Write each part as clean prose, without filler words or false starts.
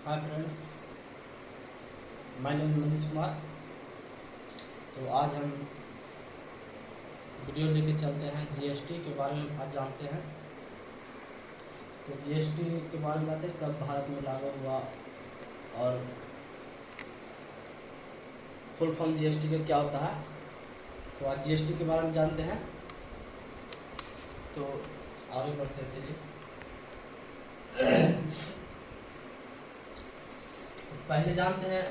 Hi friends, my name Manish Kumar. तो आज हम वीडियो लेके चलते हैं जीएसटी के बारे में। आज जानते हैं तो जीएसटी के बारे में जानते हैं कब भारत में लागू हुआ और फुल फॉर्म जीएसटी का क्या होता है। तो आज जीएसटी के बारे में जानते हैं। तो आगे बढ़ते हैं, चलिए। पहले जानते हैं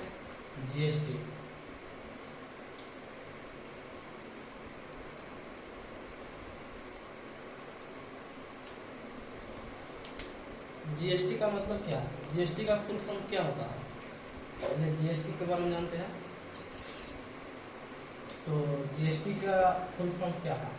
जीएसटी। जीएसटी का मतलब क्या है, जीएसटी का फुल फॉर्म क्या होता है, पहले जीएसटी के बारे में जानते हैं। तो जीएसटी का फुल फॉर्म क्या है?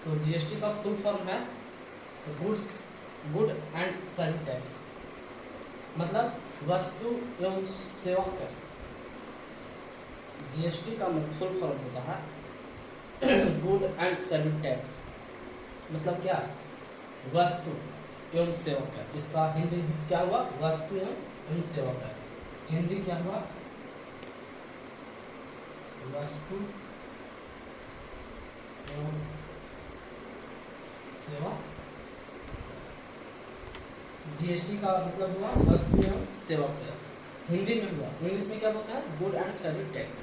तो जीएसटी का फुल फॉर्म है गुड एंड सर्विस टैक्स, मतलब वस्तु एवं सेवा कर। जीएसटी का फुल फॉर्म होता है गुड एंड सर्विस टैक्स, मतलब क्या? वस्तु एवं सेवा कर। इसका हिंदी क्या हुआ? वस्तु एवं सेवा कर। हिंदी क्या हुआ? वस्तु एवं सेवा। जीएसटी का मतलब हुआ वस्तु एवं सेवा कर, हिंदी में हुआ। इंग्लिश में क्या बोलते हैं? Good and service tax.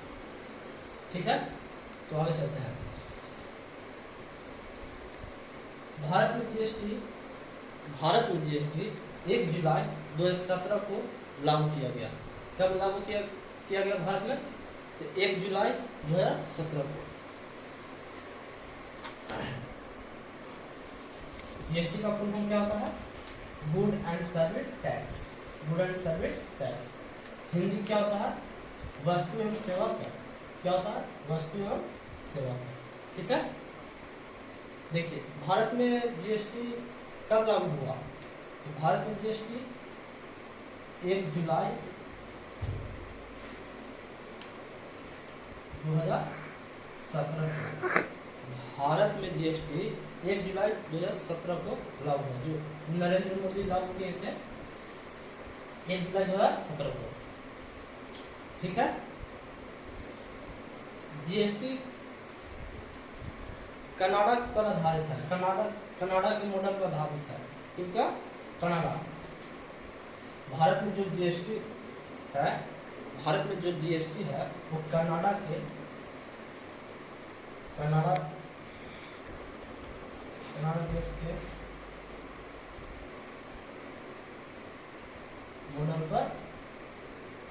ठीक है, तो आगे चलते हैं। भारत में जीएसटी 1 जुलाई 2017 को लागू किया गया। कब लागू किया गया भारत में? तो 1 जुलाई 2017 को। जीएसटी का फुल फॉर्म क्या होता है? Good and service tax. Good and service tax. Hindi क्या होता है? वस्तु एवं सेवा कर। क्या होता है? वस्तु एवं सेवा कर। ठीक है, देखिए भारत में जीएसटी कब लागू हुआ? तो भारत में जीएसटी 1 जुलाई 2017 को। भारत में जीएसटी 1 जुलाई 2017 को लागू हुआ, जो नरेंद्र मोदी लागू किए थे 1 जुलाई 2017 को। ठीक है, जीएसटी कनाडा पर आधारित है। कनाडा के मॉडल पर आधारित है। किनका? कनाडा। भारत में जो जीएसटी है, वो कनाडा देश के मॉडल पर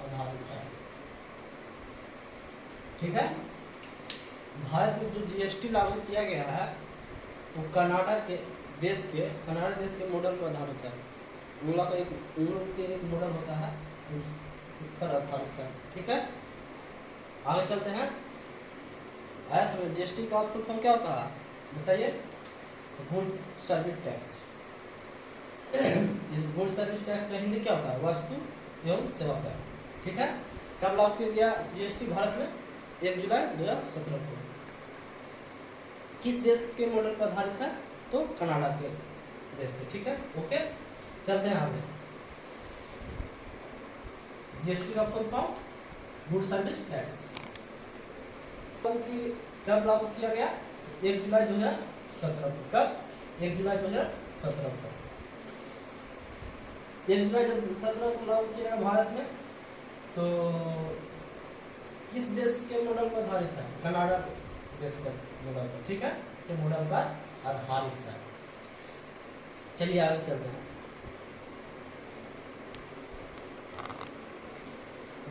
आधारित है। ठीक है, भारत में जो जीएसटी लागू किया गया है वो कनाडा देश के मॉडल पर आधारित है। उन लोग के एक मॉडल होता है, उस पर आधारित है। ठीक है, आगे चलते हैं। ऐसे जीएसटी का फुल फॉर्म क्या होता है बताइए? Good service tax. Good service tax का हिंदी क्या होता है? वस्तु एवं सेवा कर। ठीक है, कब लागू किया गया जीएसटी भारत में? 1 जुलाई 2017 को। किस देश के मॉडल पर आधारित है? तो कनाडा के देश के। ठीक है, ओके, चलते हैं आगे। जीएसटी का full form good service tax. कब लागू किया गया? 1 जुलाई 2017 को। कब? 1 जुलाई 2017 को। 1 जुलाई 2017 को लागू किया गया भारत में। तो किस देश के मॉडल पर आधारित है? कनाडा देश का मॉडल पर। ठीक है, तो मॉडल पर आधारित है। चलिए आगे चलते हैं।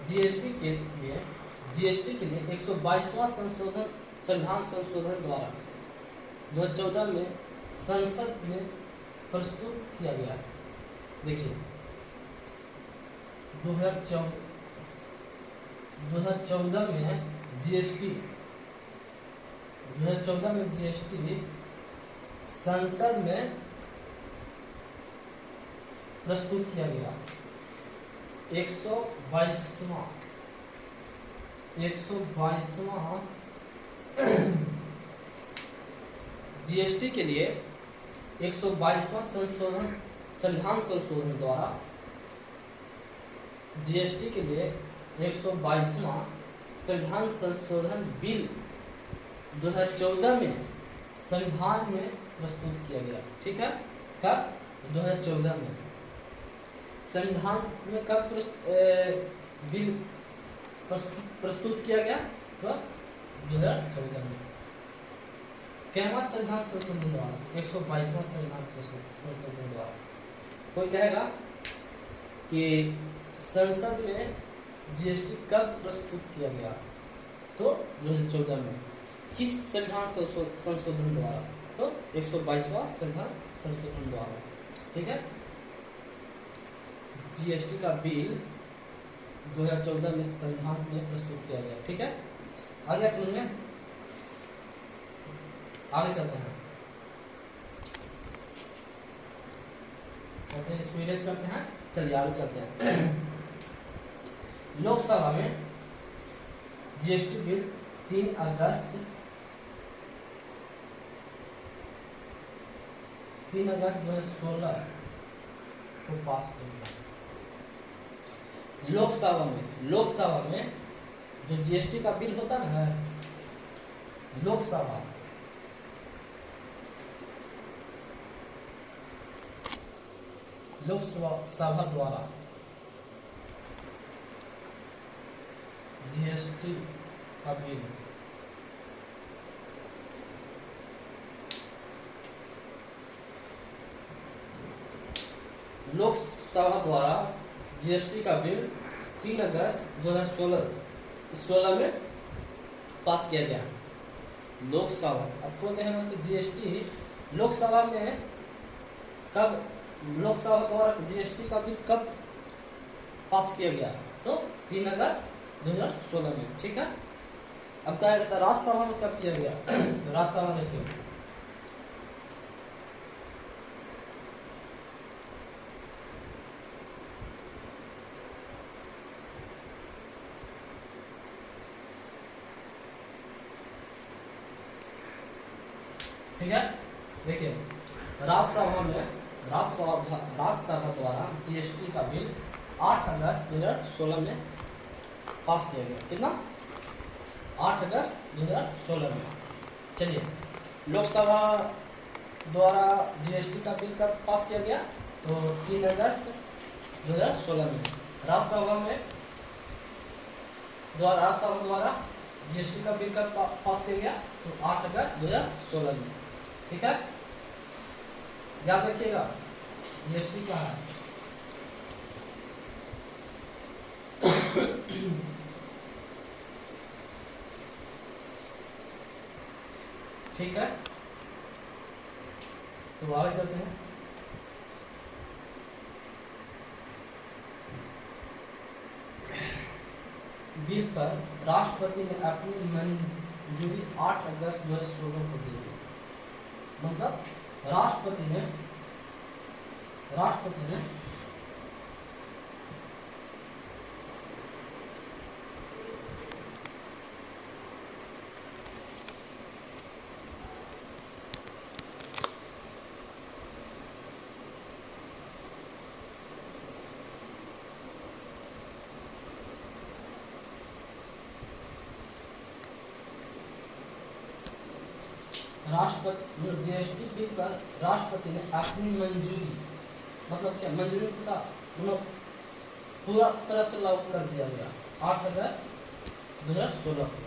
जीएसटी के लिए 122वां संविधान संशोधन द्वारा 2014 में संसद में प्रस्तुत किया गया। देखिए 2014 में जीएसटी संसद में प्रस्तुत किया गया। 122वां जीएसटी के लिए 122वां संविधान संशोधन द्वारा जीएसटी के लिए 122वां संविधान संशोधन बिल 2014 में संविधान में प्रस्तुत किया गया। ठीक है, कब? 2014 में संविधान में कब बिल प्रस्तुत किया गया? तो 2014 में। कहवा संविधान संशोधन द्वारा? 122वां संविधान संशोधन द्वारा। कोई कहेगा कि संसद में जीएसटी कब प्रस्तुत किया गया? तो 2014 में। किस संविधान संशोधन द्वारा? तो 122वां संविधान संशोधन द्वारा। ठीक है, जीएसटी का बिल 2014 में संविधान में प्रस्तुत किया गया। ठीक है, आगे समझ में? आगे चलते हैं, इसको इरेज करते हैं। चलिए आगे चलते हैं। लोकसभा में जीएसटी बिल 3 अगस्त 2016 को पास किया गया। लोकसभा में जो जीएसटी का बिल होता है, लोकसभा द्वारा जीएसटी का बिल लोकसभा द्वारा जीएसटी का बिल 3 अगस्त 2016 में पास किया गया। लोकसभा, आपको कहना कि जीएसटी लोकसभा में कब, लोकसभा द्वारा जीएसटी का बिल कब पास किया गया? तो 3 अगस्त 2016 में। ठीक है, अब क्या कहता है राज्यसभा में कब किया गया? राज्यसभा देखिए, ठीक है, देखिए राज्यसभा द्वारा जीएसटी का बिल 8 अगस्त 2016 में पास किया गया। कितना? 8 अगस्त 2016 में। चलिए, लोकसभा द्वारा जीएसटी का बिल कब पास किया गया? तो 3 अगस्त 2016 में। राज्यसभा द्वारा जीएसटी का बिल कब पास किया गया? तो 8 अगस्त 2016 में। ठीक है, याद रखिएगा जीएसटी क्या है। ठीक है, तो आगे चलते हैं। बिल पर राष्ट्रपति ने अपनी मंजूरी 8 अगस्त 2016 को दी। मतलब राष्ट्रपति ने जीएसटी बिल पर राष्ट्रपति ने अपनी मंजूरी, मतलब क्या मंजूरी का मतलब पूरा तरह से लागू कर दिया गया 8 अगस्त 2016 को।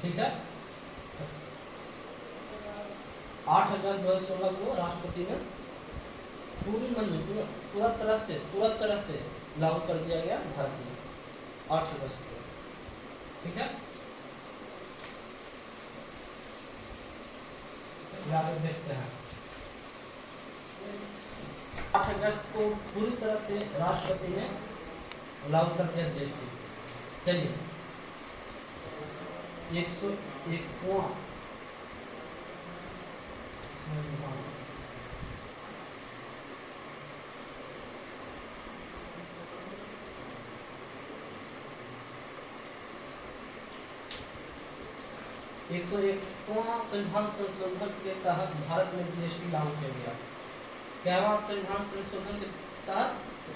ठीक है, 8 अगस्त 2016 को राष्ट्रपति ने पूरी मंजूरी पूरा तरह से लागू कर दिया गया भारत में 8 अगस्त को। ठीक है, आगे देखते हैं। 8 अगस्त को पूरी तरह से राष्ट्रपति ने लागू कर दिया जीएसटी। चलिए, 101वां 101वां संविधान संशोधन के तहत भारत में जीएसटी लागू किया गया। क्या संविधान संशोधन के तहत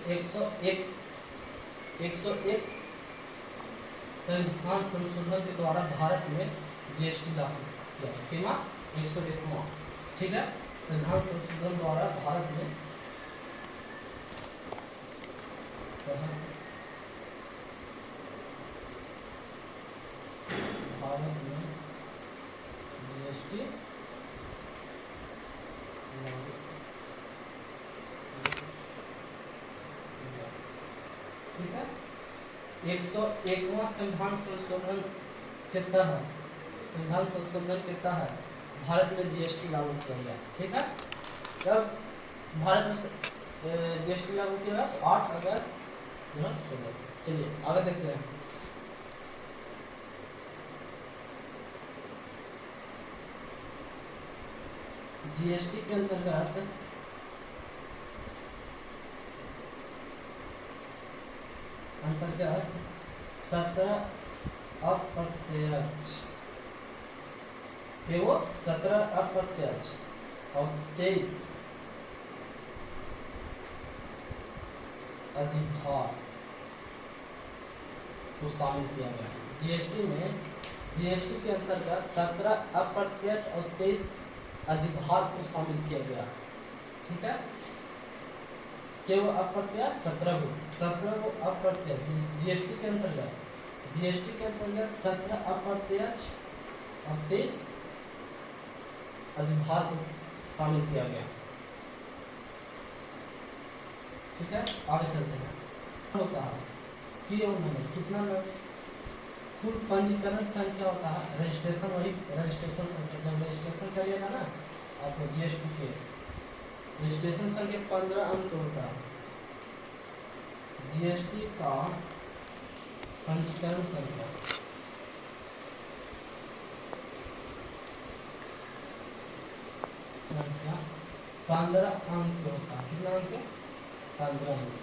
101 संविधान संशोधन के द्वारा भारत में जीएसटी लागू किया। कितना 101वां, ठीक है, संविधान संशोधन द्वारा भारत में जीएसटी ठीक है। 101वां संविधान संशोधन के तहत भारत में जीएसटी लागू किया गया, ठीक है। जब भारत में जीएसटी लागू किया 8 अगस्त 2016। चलिए आगे देखते हैं। जीएसटी के अंतर्गत अंतर्गत 17 अप्रत्यक्ष वो 17 अप्रत्यक्ष और 23 अधिभार को शामिल किया गया। जीएसटी में जीएसटी के अंतर्गत 17 अप्रत्यक्ष और 23 अधिभार को शामिल किया गया, ठीक है। केवल अप्रत्यक्ष 17 को अप्रत्यक्ष जीएसटी के अंतर्गत 17 अप्रत्यक्ष और 23 अधिभार को शामिल किया गया, ठीक है। आगे चलते हैं। होता है कि उन्होंने कितना कुल पंजीकरण संख्या होता है, रजिस्ट्रेशन वही रजिस्ट्रेशन संख्या। जब रजिस्ट्रेशन करिएगा ना आपको जीएसटी के रजिस्ट्रेशन संख्या 15 अंक होता है। जीएसटी का पंजीकरण संख्या संख्या 15 अंक होता है। कितना अंक? 15 अंक,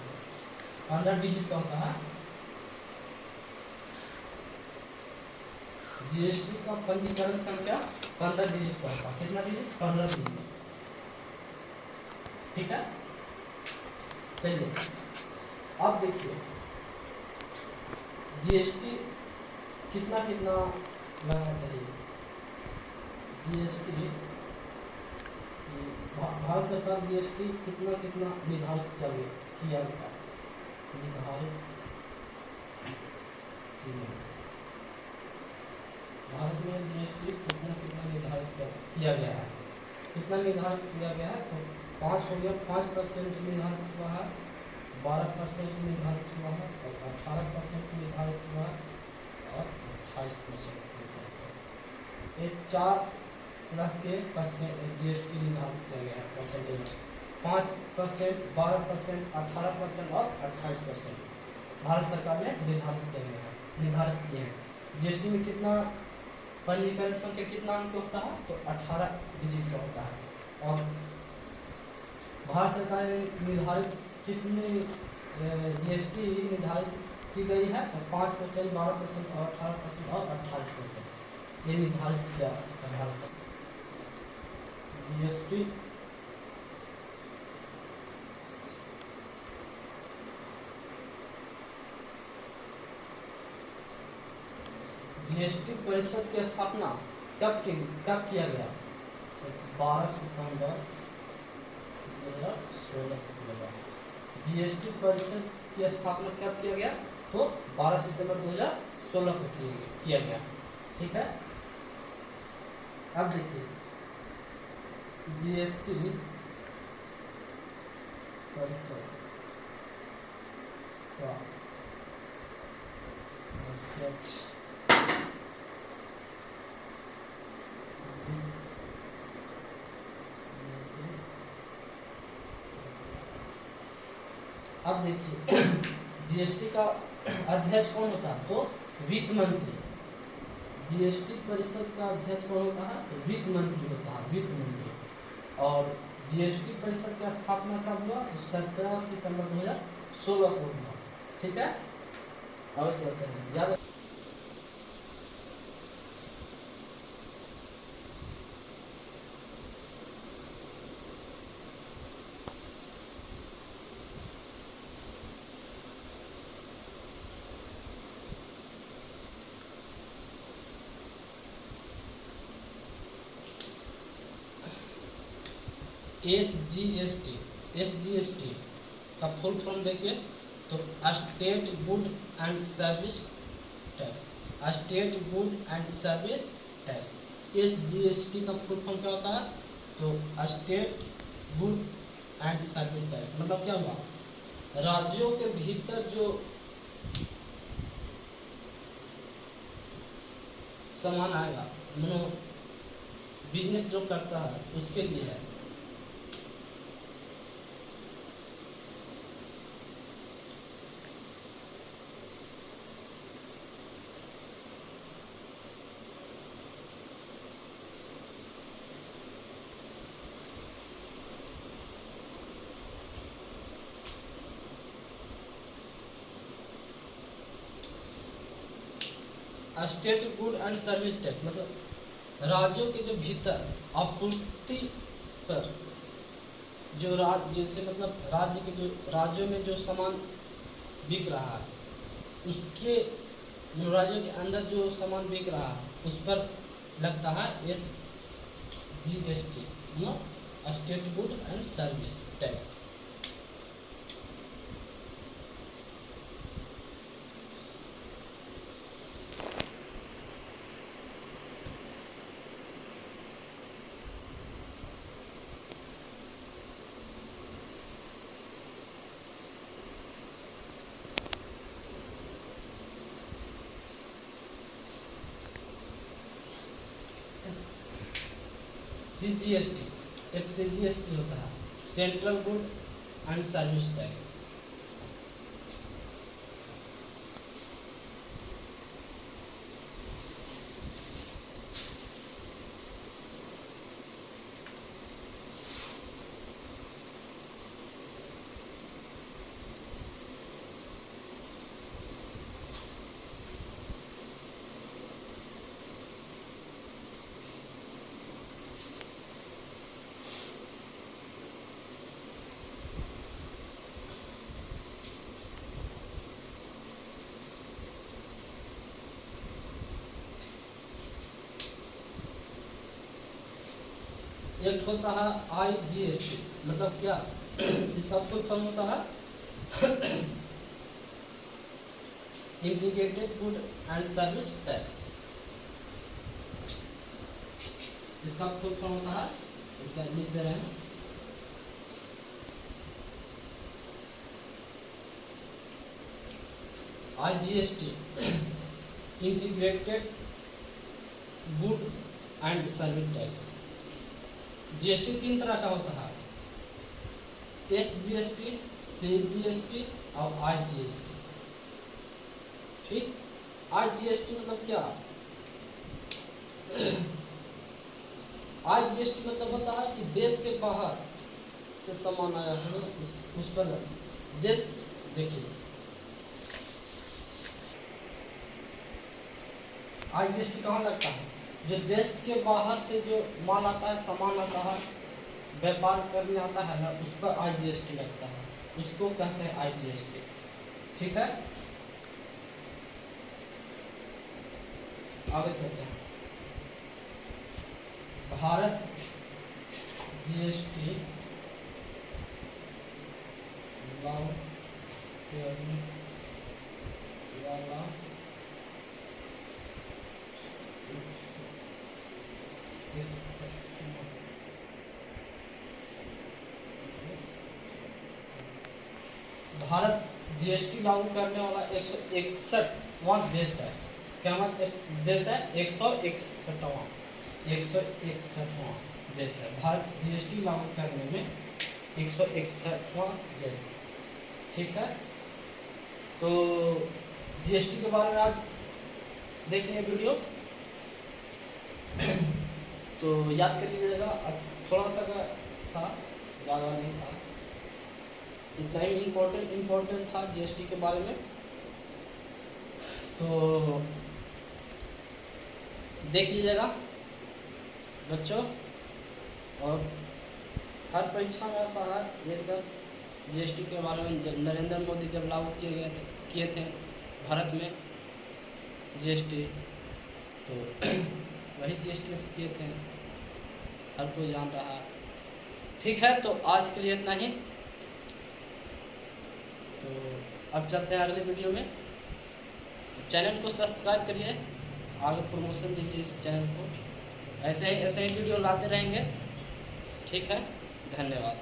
15 डिजिट का होता है। जीएसटी का पंजीकरण संख्या 15 डिजिट का होता है। कितना डिजिट? 15 डिजिट, ठीक है। चलिए अब देखिए जीएसटी कितना लगना चाहिए। जीएसटी भारत सरकार जीएसटी कितना निर्धारित किया गया भारत में जीएसटी कितना निर्धारित किया गया है। कितना निर्धारित किया गया है? तो 5 हो गया, 5% निर्धारित हुआ है, 12% निर्धारित हुआ है, और 18% निर्धारित हुआ है, और 28% ये 4 तरह के जीएसटी निर्धारित किया गया है परसेंटेज। 5%, 12%, 18% और 28% भारत सरकार ने निर्धारित किए हैं। जीएसटी में कितना पंजीकरण संख्या कितना अंक होता है? तो 18 डिजिट का होता है। और भारत सरकार ने निर्धारित कितनी जीएसटी निर्धारित की गई है? तो 5%, 12% और 18% और 28% ये निर्धारित किया भारत सरकार। जीएसटी जीएसटी परिषद की स्थापना कब किया गया? तो 12 सितंबर 2016 को। जीएसटी परिषद की स्थापना कब किया गया? तो 12 सितंबर 2016 को किया गया, ठीक है। अब देखिए जीएसटी परिषद का अध्यक्ष अब देखिए जीएसटी का अध्यक्ष कौन होता है? तो वित्त मंत्री। जीएसटी परिषद का अध्यक्ष कौन होता है? तो वित्त मंत्री होता है, वित्त मंत्री। और जीएसटी परिषद का स्थापना कब हुआ? तो 17 सितंबर 2016 को हुआ, ठीक है। आगे चलते हैं। याद एस जी एस टी का फुल फॉर्म देखिए तो state good and service tax, state good and service tax. S G S T का फुल फॉर्म क्या होता है? तो state good and service tax मतलब क्या हुआ, राज्यों के भीतर जो सामान आएगा, मानो बिजनेस जो करता है उसके लिए है। State good and service tax मतलब राज्यों के जो भीतर आपूर्ति पर जो राज्य, जैसे मतलब राज्य के जो राज्यों में जो सामान बिक रहा है उसके, राज्यों के अंदर जो सामान बिक रहा है उस पर लगता है SGST, state good and service tax. CGST, एक CGST होता है, central good and service tax. एक होता है IGST मतलब क्या, इसका फुल फॉर्म होता है integrated good and service tax. इसका फुल फॉर्म होता है, इसका लिख दे रहे हैं, IGST integrated good and service tax. GST 3 तरह का होता है, SGST, CGST और IGST। ठीक, IGST मतलब क्या, IGST मतलब होता है कि देश के बाहर से सामान आया है उस पर देश, देखिए IGST कहाँ लगता है, जो देश के बाहर से जो माल आता है, सामान आता है, व्यापार करने आता है ना, उस पर IGST लगता है, उसको कहते हैं IGST। ठीक है, आगे चलते हैं। भारत GST लागू करने वाला भारत GST लागू करने वाला 161वां देश है। क्या मतलब देश है? 161वां देश है। भारत GST लागू करने में 161वां देश। ठीक है, तो GST के बारे में आज देखने वीडियो तो याद कर लीजिएगा, थोड़ा सा का था, ज़्यादा नहीं था, इतना ही इम्पोर्टेंट था GST के बारे में। तो देख लीजिएगा बच्चों, और हर परीक्षा में आता है ये सब GST के बारे में। जब नरेंद्र मोदी जब लागू किए थे भारत में GST, तो वही GST किए थे, हर कोई जान रहा। ठीक है, तो आज के लिए इतना ही। तो अब चलते हैं अगले वीडियो में। चैनल को सब्सक्राइब करिए, आगे प्रमोशन दीजिए इस चैनल को। ऐसे ही वीडियो लाते रहेंगे। ठीक है, धन्यवाद।